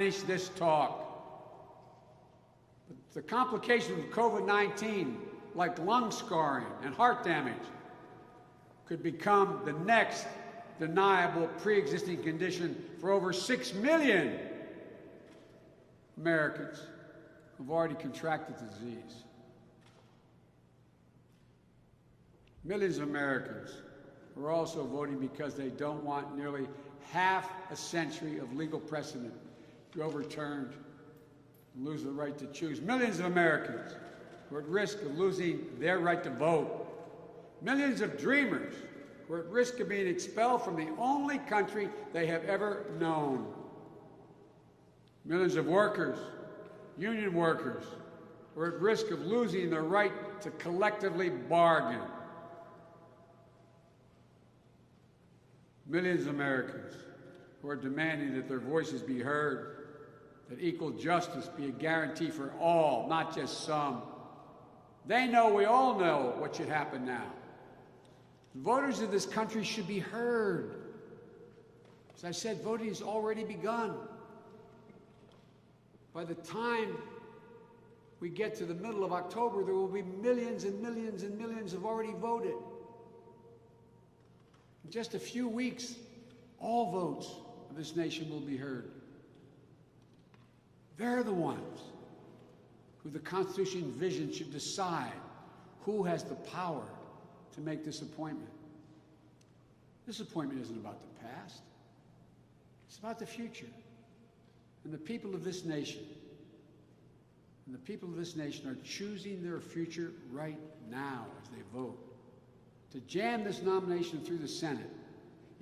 finish this talk. But the complications of COVID-19, like lung scarring and heart damage, could become the next deniable pre-existing condition for over 6 million Americans who've already contracted the disease. Millions of Americans are also voting because they don't want nearly half a century of legal precedent to be overturned and lose the right to choose. Millions of Americans who are at risk of losing their right to vote. Millions of dreamers who are at risk of being expelled from the only country they have ever known. Millions of workers, union workers, who are at risk of losing their right to collectively bargain. Millions of Americans who are demanding that their voices be heard, that equal justice be a guarantee for all, not just some. They know, we all know what should happen now. The voters of this country should be heard. As I said, voting has already begun. By the time we get to the middle of October, there will be millions and millions and millions who have already voted. In just a few weeks, all votes of this nation will be heard. They're the ones who the Constitution envisions should decide who has the power to make this appointment. This appointment isn't about the past. It's about the future. And the people of this nation, are choosing their future right now as they vote. To jam this nomination through the Senate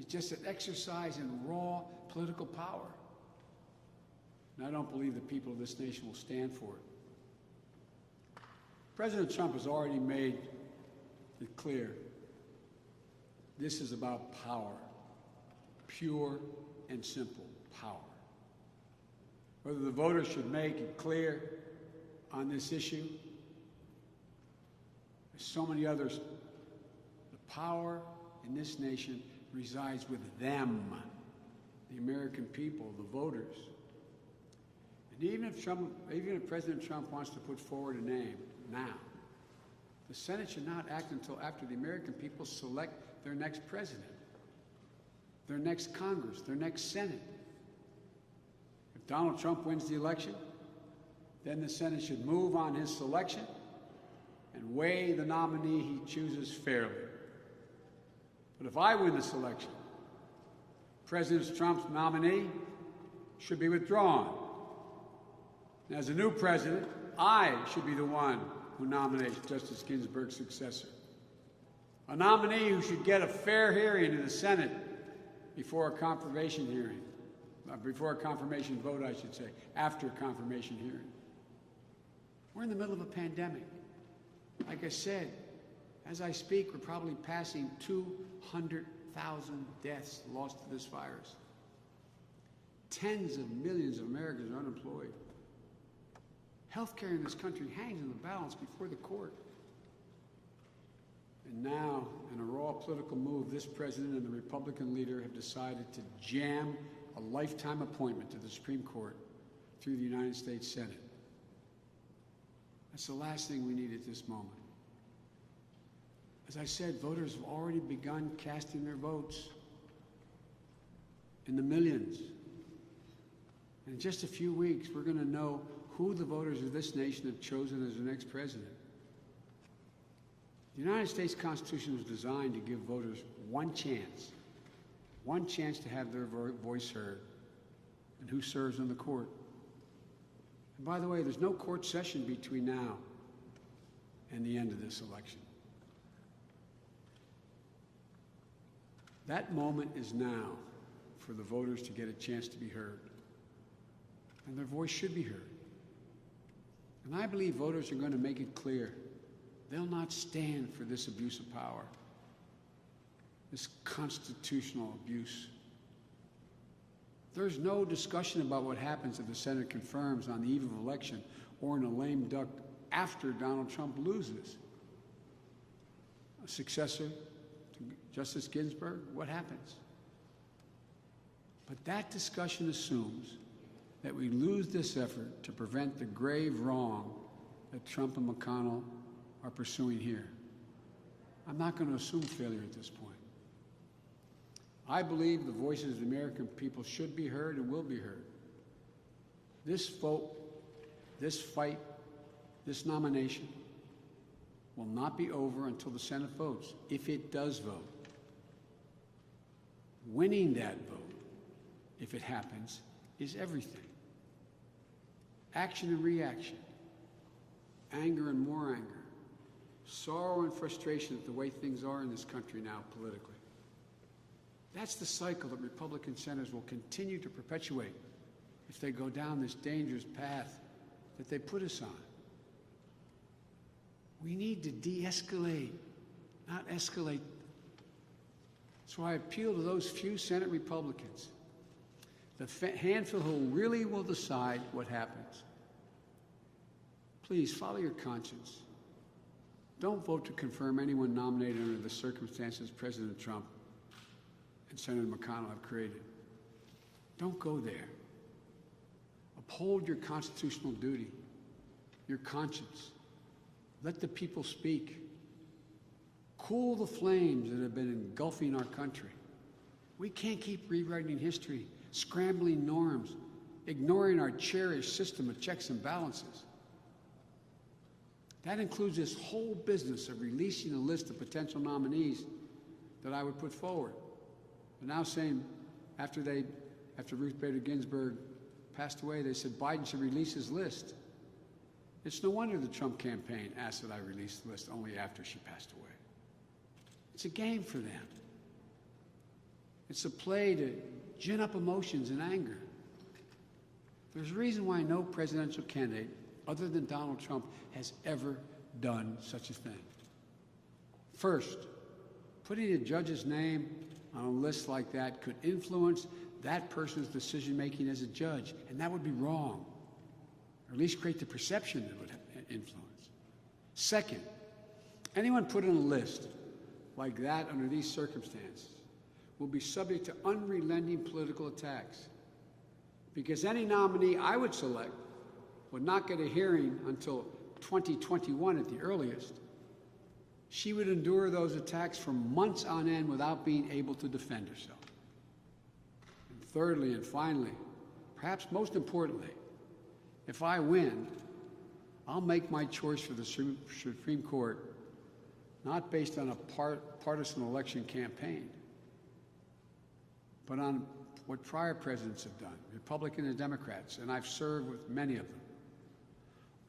is just an exercise in raw political power. And I don't believe the people of this nation will stand for it. President Trump has already made it clear this is about power, pure and simple power. Whether the voters should make it clear on this issue, as so many others, the power in this nation resides with them, the American people, the voters. And even if President Trump wants to put forward a name now, the Senate should not act until after the American people select their next president, their next Congress, their next Senate. If Donald Trump wins the election, then the Senate should move on his selection and weigh the nominee he chooses fairly. But if I win this election, President Trump's nominee should be withdrawn. And as a new president, I should be the one who nominates Justice Ginsburg's successor. A nominee who should get a fair hearing in the Senate before a confirmation hearing. Before a confirmation vote, I should say, after a confirmation hearing. We're in the middle of a pandemic. Like I said, as I speak, we're probably passing 200,000 deaths lost to this virus. Tens of millions of Americans are unemployed. Healthcare in this country hangs in the balance before the court. And now, in a raw political move, this president and the Republican leader have decided to jam a lifetime appointment to the Supreme Court through the United States Senate. That's the last thing we need at this moment. As I said, voters have already begun casting their votes in the millions. And in just a few weeks, we're going to know who the voters of this nation have chosen as their next president. The United States Constitution was designed to give voters one chance to have their voice heard, and who serves on the court. And by the way, there's no court session between now and the end of this election. That moment is now for the voters to get a chance to be heard. And their voice should be heard. And I believe voters are going to make it clear they'll not stand for this abuse of power, this constitutional abuse. There's no discussion about what happens if the Senate confirms on the eve of election or in a lame duck after Donald Trump loses. A successor to Justice Ginsburg, what happens? But that discussion assumes that we lose this effort to prevent the grave wrong that Trump and McConnell are pursuing here. I'm not going to assume failure at this point. I believe the voices of the American people should be heard and will be heard. This vote, this fight, this nomination will not be over until the Senate votes, if it does vote. Winning that vote, if it happens, is everything. Action and reaction, anger and more anger, sorrow and frustration at the way things are in this country now politically. That's the cycle that Republican senators will continue to perpetuate if they go down this dangerous path that they put us on. We need to de-escalate, not escalate. So I appeal to those few Senate Republicans, the handful who really will decide what happens. Please follow your conscience. Don't vote to confirm anyone nominated under the circumstances President Trump and Senator McConnell have created. Don't go there. Uphold your constitutional duty, your conscience. Let the people speak. Cool the flames that have been engulfing our country. We can't keep rewriting history, scrambling norms, ignoring our cherished system of checks and balances. That includes this whole business of releasing a list of potential nominees that I would put forward. But now saying, after Ruth Bader Ginsburg passed away, they said Biden should release his list. It's no wonder the Trump campaign asked that I release the list only after she passed away. It's a game for them. It's a play to gin up emotions and anger. There's a reason why no presidential candidate other than Donald Trump has ever done such a thing. First, putting a judge's name on a list like that could influence that person's decision-making as a judge, and that would be wrong, or at least create the perception that it would influence. Second, anyone put on a list like that under these circumstances will be subject to unrelenting political attacks, because any nominee I would select would not get a hearing until 2021 at the earliest. She would endure those attacks for months on end without being able to defend herself. And thirdly and finally, perhaps most importantly, if I win, I'll make my choice for the Supreme Court not based on a partisan election campaign, but on what prior presidents have done, Republicans and Democrats, and I've served with many of them.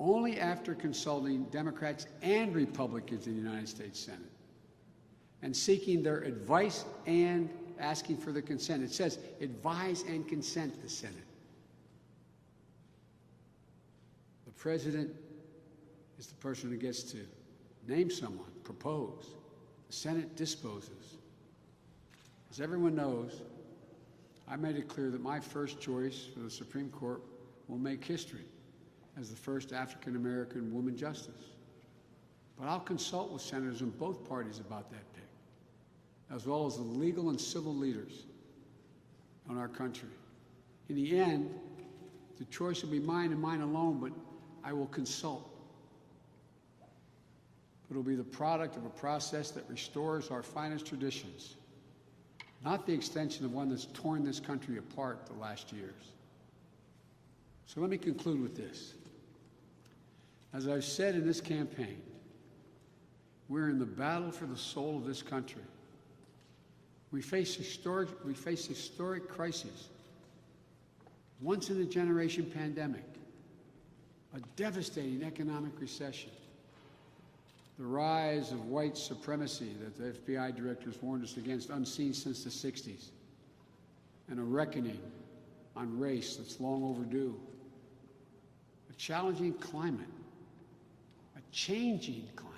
Only after consulting Democrats and Republicans in the United States Senate and seeking their advice and asking for their consent. It says advise and consent the Senate. The president is the person who gets to name someone, propose. The Senate disposes. As everyone knows, I made it clear that my first choice for the Supreme Court will make history as the first African-American woman justice. But I'll consult with senators in both parties about that pick, as well as the legal and civil leaders in our country. In the end, the choice will be mine and mine alone, but I will consult. It will be the product of a process that restores our finest traditions, not the extension of one that's torn this country apart the last years. So let me conclude with this. As I've said in this campaign, we're in the battle for the soul of this country. We face historic crises, once-in-a-generation pandemic, a devastating economic recession, the rise of white supremacy that the FBI directors warned us against, unseen since the 60s, and a reckoning on race that's long overdue, a challenging climate, a changing climate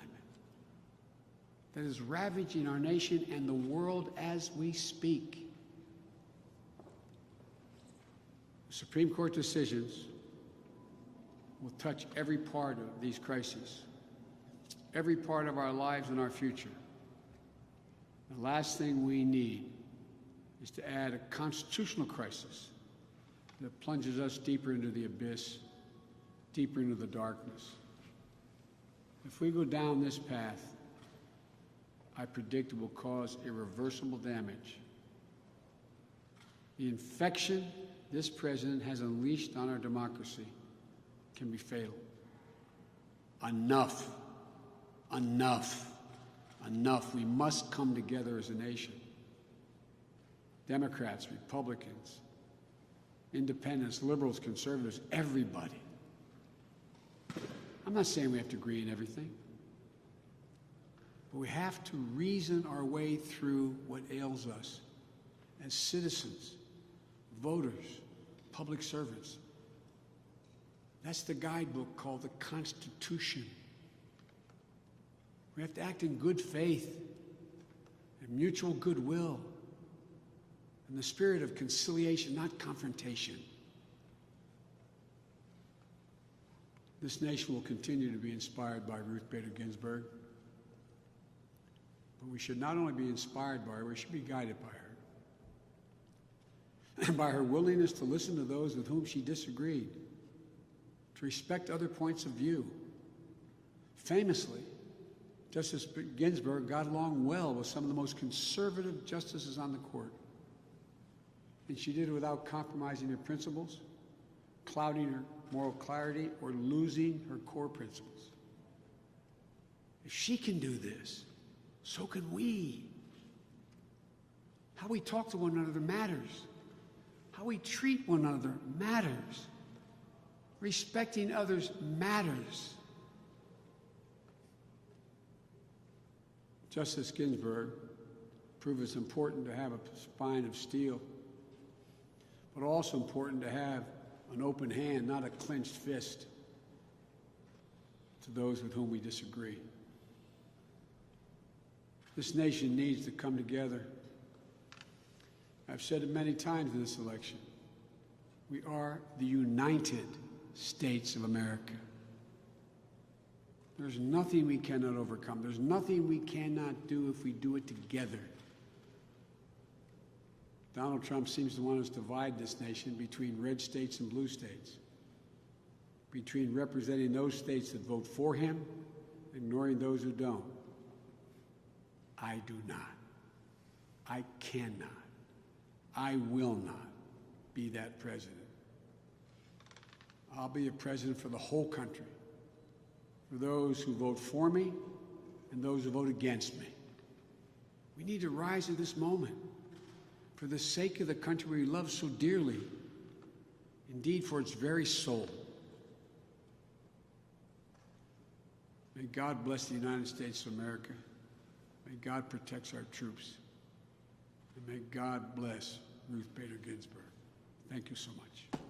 that is ravaging our nation and the world as we speak. The Supreme Court decisions will touch every part of these crises, every part of our lives and our future. The last thing we need is to add a constitutional crisis that plunges us deeper into the abyss, deeper into the darkness. If we go down this path, I predict it will cause irreversible damage. The infection this president has unleashed on our democracy can be fatal. Enough. Enough. Enough. We must come together as a nation. Democrats, Republicans, independents, liberals, conservatives, everybody. I'm not saying we have to agree on everything, but we have to reason our way through what ails us as citizens, voters, public servants. That's the guidebook called the Constitution. We have to act in good faith and mutual goodwill in the spirit of conciliation, not confrontation. This nation will continue to be inspired by Ruth Bader Ginsburg, but we should not only be inspired by her, we should be guided by her. And by her willingness to listen to those with whom she disagreed, to respect other points of view. Famously, Justice Ginsburg got along well with some of the most conservative justices on the court. And she did it without compromising her principles, clouding her moral clarity, or losing her core principles. If she can do this, so can we. How we talk to one another matters. How we treat one another matters. Respecting others matters. Justice Ginsburg proved it's important to have a spine of steel, but also important to have an open hand, not a clenched fist, to those with whom we disagree. This nation needs to come together. I've said it many times in this election. We are the United States of America. There's nothing we cannot overcome. There's nothing we cannot do if we do it together. Donald Trump seems to want us to divide this nation between red states and blue states, between representing those states that vote for him, ignoring those who don't. I do not. I cannot. I will not be that president. I'll be a president for the whole country, for those who vote for me and those who vote against me. We need to rise to this moment for the sake of the country we love so dearly, indeed for its very soul. May God bless the United States of America. May God protect our troops. And may God bless Ruth Bader Ginsburg. Thank you so much.